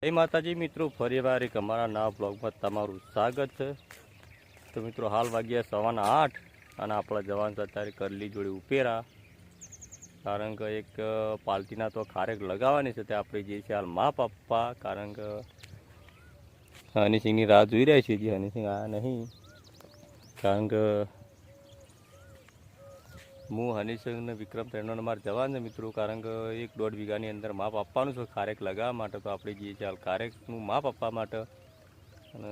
જય માતાજી મિત્રો, ફરીવાર એક અમારા નવા બ્લોગમાં તમારું સ્વાગત છે। તો મિત્રો હાલ વાગ્યા 8:15 અને આપણા જવાન અત્યારે કરલી જોડે ઉપેરા, કારણ કે એક પાલટીના તો ખારેક લગાવવાની છે તે આપણે જે છે હાલ માપ આપવા, કારણ કે હનીસિંહની રાહ જોઈ રહ્યા છીએ। જે હનીસિંહ આવ્યા નહીં, કારણ કે હું હનીસિંહ ને વિક્રમ ત્રણનો મારે જવાન છે મિત્રો, કારણ કે 1-1.5 વીઘાની અંદર માપ આપવાનું છે ખારેક લગાવવા માટે। તો આપણે જે છે હાલ ખારેકનું માપ આપવા માટે, અને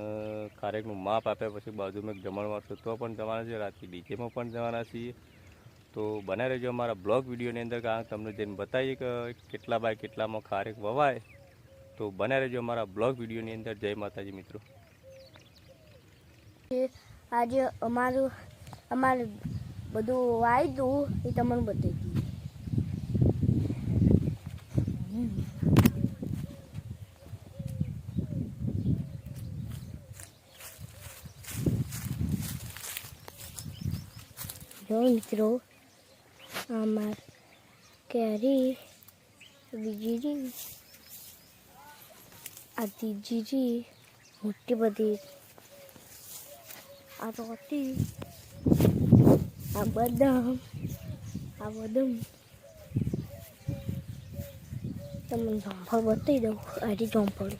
ખારેકનું માપ આપ્યા પછી બાજુમાં એક જમણવાર છે તો પણ જવાના છે, રાત્રે ડીજેમાં પણ જવાના છીએ। તો બનાવી રહેજો અમારા બ્લોગ વિડીયોની અંદર, કારણ તમને જઈને બતાવીએ કે કેટલા બાય કેટલામાં ખારેક વવાય। તો બનાવી રહેજો અમારા બ્લોગ વિડીયોની અંદર। જય માતાજી મિત્રો। આજે અમારે બધું વાયદું એ તમને બતાવી જો મિત્રો, અમાર કેરી બીજી આ ત્રીજી મોટી બધી, આ રોટી, આ બદામ તમને જમફળ બતાવી દઉં। આજે જમફળ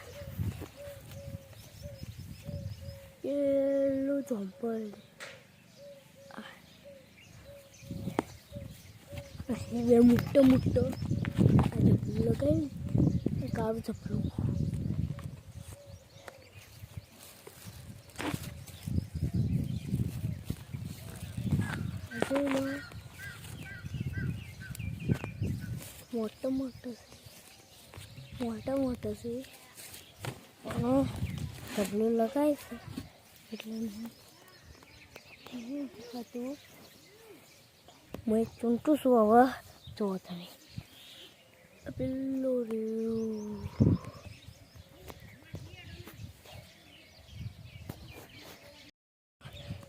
પેલું જમફળ બે મોટો આ ચપલું લગાવી, એક આવું ચપલું મોટો છે, ચપલું લગાવી છે એટલે હતું। હું એક ચૂંટું છું, હવે જુઓ તમે પેલું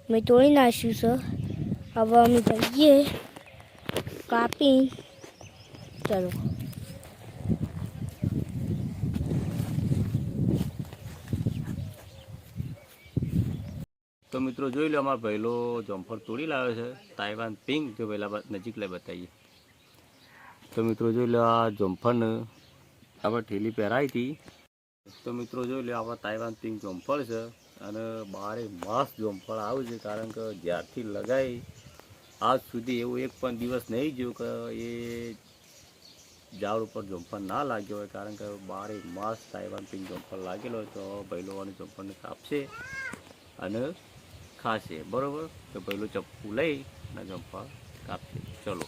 મેં તોડી નાખ્યું છે। હવે અમે જઈએ કાપી, ચલો। તો મિત્રો જોઈ લો, અમારા ભાઈલો જમફળ તોડી લાવે છે, તાઇવાન પિંક। જો પહેલાં નજીક લઈ બતાવીએ તો મિત્રો જોઈ લો, આ જમફળને આપણે ઠેલી પહેરાવી હતી। તો મિત્રો જોઈ લો, આપણા તાઇવાન પિંક જમફળ છે, અને બારે માસ જમફળ આવે છે, કારણ કે જ્યારથી લગાવી આજ સુધી એવું એક પણ દિવસ નહીં ગયો કે એ ઝાડ ઉપર જમફળ ના લાગ્યો હોય, કારણ કે બારે માસ તાઇવાન પિંક જમફળ લાગેલો હોય। તો ભાઈલોવાની જમફળને કાપશે અને ખાશે, બરાબર। તો પહેલું ચપ્પુ લઈ અને જમફળ કાપશે, ચલો।